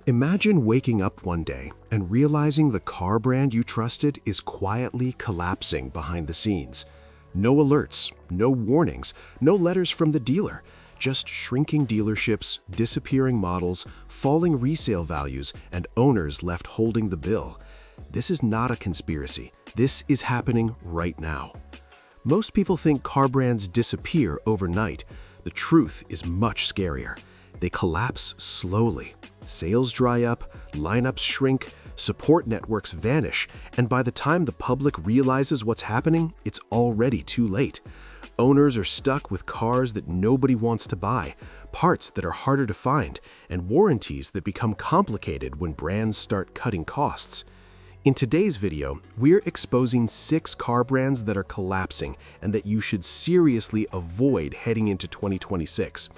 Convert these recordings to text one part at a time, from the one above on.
Imagine waking up one day and realizing the car brand you trusted is quietly collapsing behind the scenes. No alerts, no warnings, no letters from the dealer, just shrinking dealerships, disappearing models, falling resale values, and owners left holding the bill. This is not a conspiracy. This is happening right now. Most people think car brands disappear overnight. The truth is much scarier. They collapse slowly. Sales dry up, lineups shrink, support networks vanish, and by the time the public realizes what's happening, it's already too late. Owners are stuck with cars that nobody wants to buy, parts that are harder to find, and warranties that become complicated when brands start cutting costs. In today's video, we're exposing 6 car brands that are collapsing and that you should seriously avoid heading into 2026.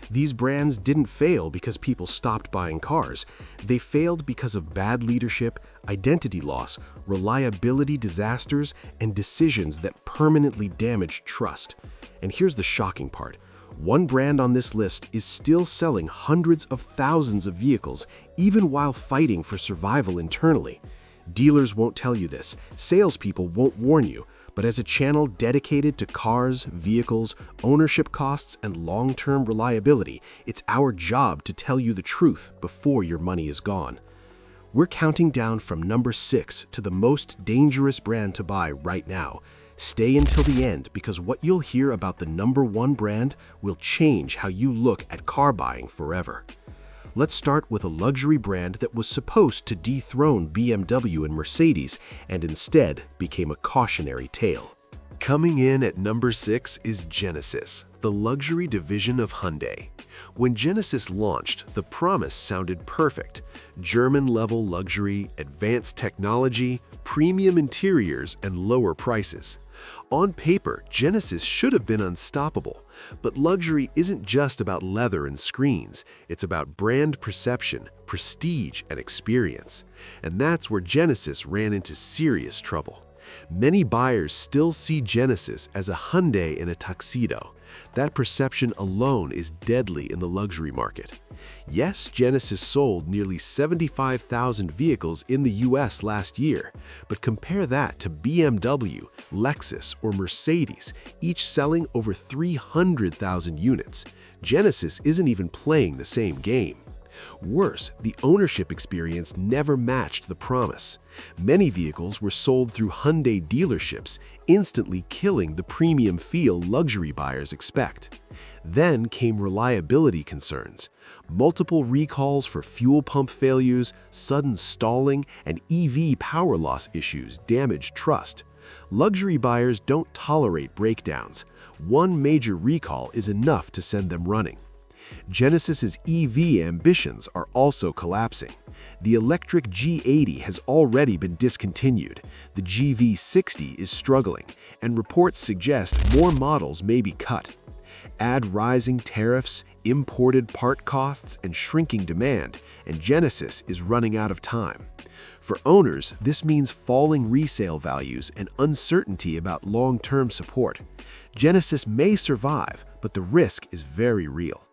These brands didn't fail because people stopped buying cars. They failed because of bad leadership, identity loss, reliability disasters, and decisions that permanently damaged trust. And here's the shocking part. One brand on this list is still selling hundreds of thousands of vehicles, even while fighting for survival internally. Dealers won't tell you this, salespeople won't warn you, but as a channel dedicated to cars, vehicles, ownership costs, and long-term reliability, it's our job to tell you the truth before your money is gone. We're counting down from number 6 to the most dangerous brand to buy right now. Stay until the end because what you'll hear about the number 1 brand will change how you look at car buying forever. Let's start with a luxury brand that was supposed to dethrone BMW and Mercedes and instead became a cautionary tale. Coming in at number 6 is Genesis, the luxury division of Hyundai. When Genesis launched, the promise sounded perfect. German-level luxury, advanced technology, premium interiors, and lower prices. On paper, Genesis should have been unstoppable. But luxury isn't just about leather and screens. It's about brand perception, prestige, and experience. And that's where Genesis ran into serious trouble. Many buyers still see Genesis as a Hyundai in a tuxedo. That perception alone is deadly in the luxury market. Yes, Genesis sold nearly 75,000 vehicles in the US last year, but compare that to BMW, Lexus, or Mercedes, each selling over 300,000 units. Genesis isn't even playing the same game. Worse, the ownership experience never matched the promise. Many vehicles were sold through Hyundai dealerships, instantly killing the premium feel luxury buyers expect. Then came reliability concerns. Multiple recalls for fuel pump failures, sudden stalling, and EV power loss issues damaged trust. Luxury buyers don't tolerate breakdowns. One major recall is enough to send them running. Genesis's EV ambitions are also collapsing. The electric G80 has already been discontinued, the GV60 is struggling, and reports suggest more models may be cut. Add rising tariffs, imported part costs, and shrinking demand, and Genesis is running out of time. For owners, this means falling resale values and uncertainty about long-term support. Genesis may survive, but the risk is very real.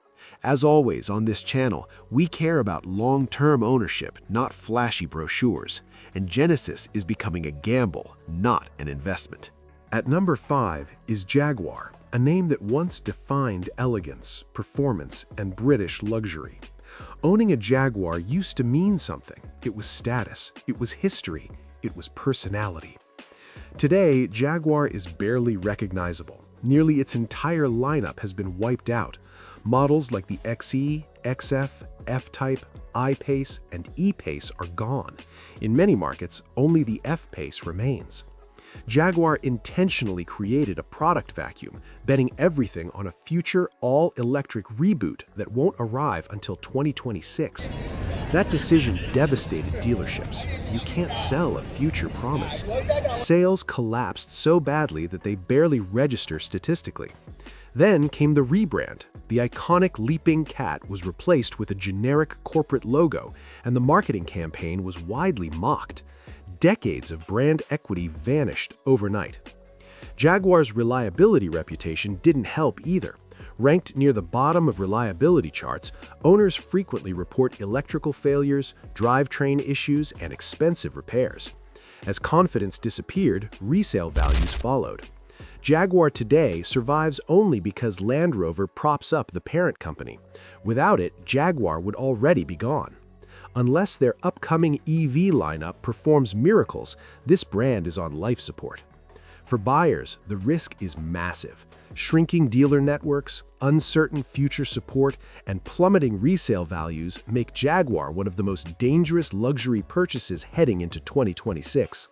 As always on this channel, we care about long-term ownership, not flashy brochures, and Genesis is becoming a gamble, not an investment. At number 5 is Jaguar, a name that once defined elegance, performance, and British luxury. Owning a Jaguar used to mean something. It was status, it was history, it was personality. Today, Jaguar is barely recognizable. Nearly its entire lineup has been wiped out. Models like the XE, XF, F-Type, I-Pace, and E-Pace are gone. In many markets, only the F-Pace remains. Jaguar intentionally created a product vacuum, betting everything on a future all-electric reboot that won't arrive until 2026. That decision devastated dealerships. You can't sell a future promise. Sales collapsed so badly that they barely register statistically. Then came the rebrand. The iconic leaping cat was replaced with a generic corporate logo, and the marketing campaign was widely mocked. Decades of brand equity vanished overnight. Jaguar's reliability reputation didn't help either. Ranked near the bottom of reliability charts, owners frequently report electrical failures, drivetrain issues, and expensive repairs. As confidence disappeared, resale values followed. Jaguar today survives only because Land Rover props up the parent company. Without it, Jaguar would already be gone. Unless their upcoming EV lineup performs miracles, this brand is on life support. For buyers, the risk is massive. Shrinking dealer networks, uncertain future support, and plummeting resale values make Jaguar one of the most dangerous luxury purchases heading into 2026.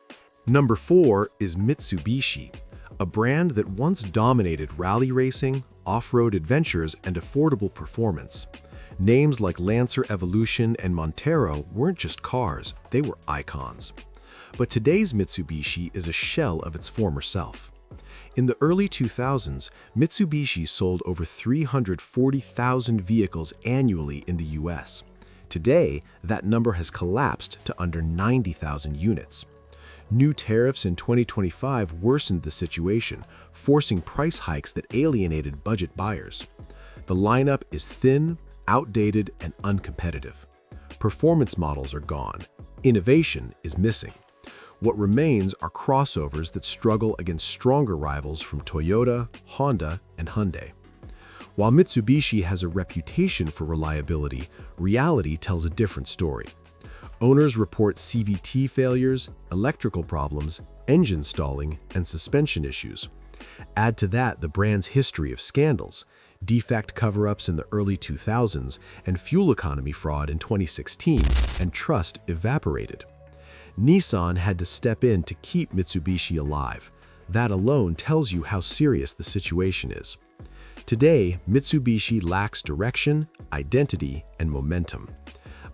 Number 4 is Mitsubishi, a brand that once dominated rally racing, off-road adventures, and affordable performance. Names like Lancer Evolution and Montero weren't just cars, they were icons. But today's Mitsubishi is a shell of its former self. In the early 2000s, Mitsubishi sold over 340,000 vehicles annually in the US. Today, that number has collapsed to under 90,000 units. New tariffs in 2025 worsened the situation, forcing price hikes that alienated budget buyers. The lineup is thin, outdated, and uncompetitive. Performance models are gone. Innovation is missing. What remains are crossovers that struggle against stronger rivals from Toyota, Honda, and Hyundai. While Mitsubishi has a reputation for reliability, reality tells a different story. Owners report CVT failures, electrical problems, engine stalling, and suspension issues. Add to that the brand's history of scandals, defect cover-ups in the early 2000s, and fuel economy fraud in 2016, and trust evaporated. Nissan had to step in to keep Mitsubishi alive. That alone tells you how serious the situation is. Today, Mitsubishi lacks direction, identity, and momentum.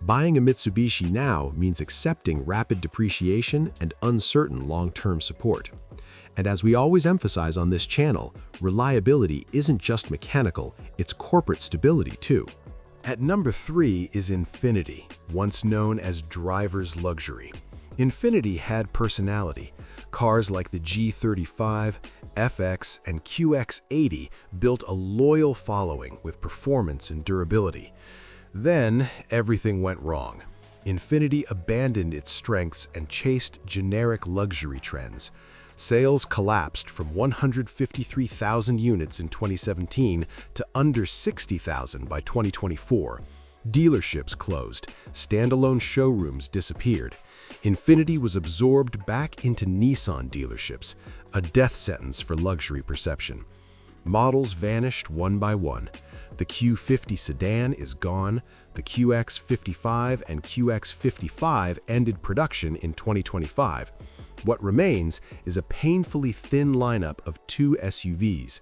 Buying a Mitsubishi now means accepting rapid depreciation and uncertain long-term support. And as we always emphasize on this channel, reliability isn't just mechanical, it's corporate stability too. At number 3 is Infiniti, once known as driver's luxury. Infiniti had personality. Cars like the G35, FX, and QX80 built a loyal following with performance and durability. Then, everything went wrong. Infiniti abandoned its strengths and chased generic luxury trends. Sales collapsed from 153,000 units in 2017 to under 60,000 by 2024. Dealerships closed, standalone showrooms disappeared. Infiniti was absorbed back into Nissan dealerships, a death sentence for luxury perception. Models vanished one by one. The Q50 sedan is gone, the QX55 and QX55 ended production in 2025. What remains is a painfully thin lineup of 2 SUVs.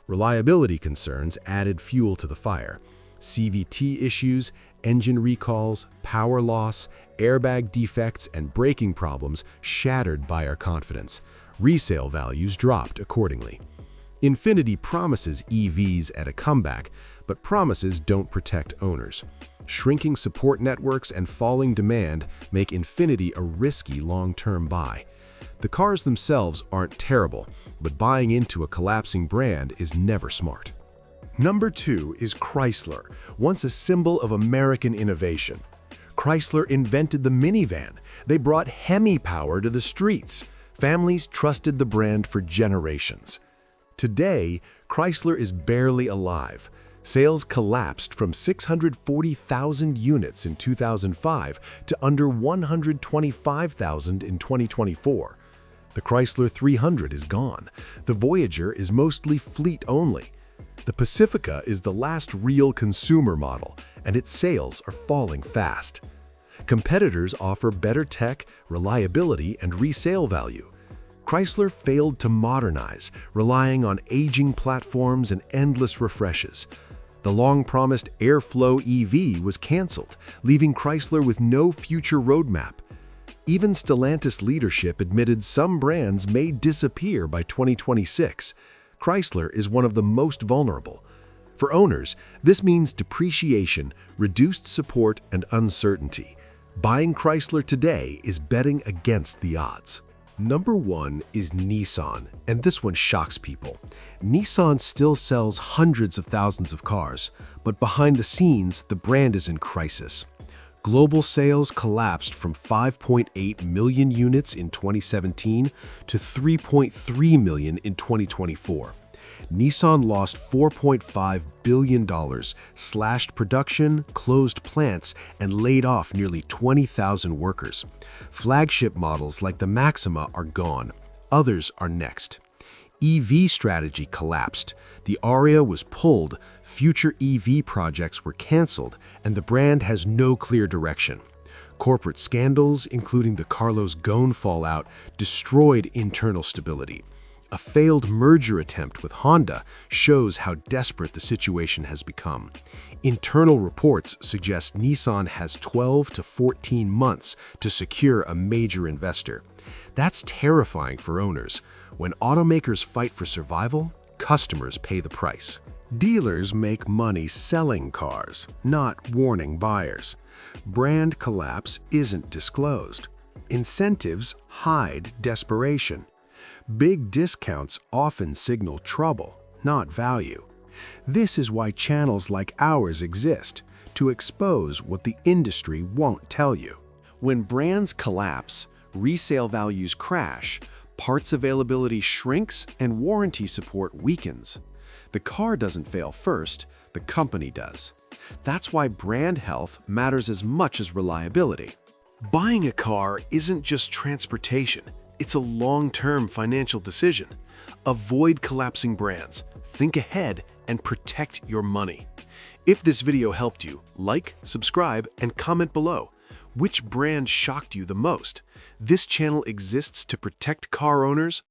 Reliability concerns added fuel to the fire. CVT issues, engine recalls, power loss, airbag defects, and braking problems shattered buyer confidence. Resale values dropped accordingly. Infiniti promises EVs at a comeback, but promises don't protect owners. Shrinking support networks and falling demand make Infiniti a risky long-term buy. The cars themselves aren't terrible, but buying into a collapsing brand is never smart. Number 2 is Chrysler, once a symbol of American innovation. Chrysler invented the minivan. They brought Hemi power to the streets. Families trusted the brand for generations. Today, Chrysler is barely alive. Sales collapsed from 640,000 units in 2005 to under 125,000 in 2024. The Chrysler 300 is gone. The Voyager is mostly fleet only. The Pacifica is the last real consumer model, and its sales are falling fast. Competitors offer better tech, reliability, and resale value. Chrysler failed to modernize, relying on aging platforms and endless refreshes. The long-promised Airflow EV was canceled, leaving Chrysler with no future roadmap. Even Stellantis leadership admitted some brands may disappear by 2026. Chrysler is one of the most vulnerable. For owners, this means depreciation, reduced support, and uncertainty. Buying Chrysler today is betting against the odds. Number 1 is Nissan, and this one shocks people. Nissan still sells hundreds of thousands of cars, but behind the scenes, the brand is in crisis. Global sales collapsed from 5.8 million units in 2017 to 3.3 million in 2024. Nissan lost $4.5 billion, slashed production, closed plants, and laid off nearly 20,000 workers. Flagship models like the Maxima are gone. Others are next. EV strategy collapsed. The Aria was pulled, future EV projects were canceled, and the brand has no clear direction. Corporate scandals, including the Carlos Ghosn fallout, destroyed internal stability. A failed merger attempt with Honda shows how desperate the situation has become. Internal reports suggest Nissan has 12 to 14 months to secure a major investor. That's terrifying for owners. When automakers fight for survival, customers pay the price. Dealers make money selling cars, not warning buyers. Brand collapse isn't disclosed. Incentives hide desperation. Big discounts often signal trouble, not value. This is why channels like ours exist, to expose what the industry won't tell you. When brands collapse, resale values crash, parts availability shrinks, and warranty support weakens. The car doesn't fail first, the company does. That's why brand health matters as much as reliability. Buying a car isn't just transportation. It's a long-term financial decision. Avoid collapsing brands, think ahead, and protect your money. If this video helped you, like, subscribe, and comment below. Which brand shocked you the most? This channel exists to protect car owners.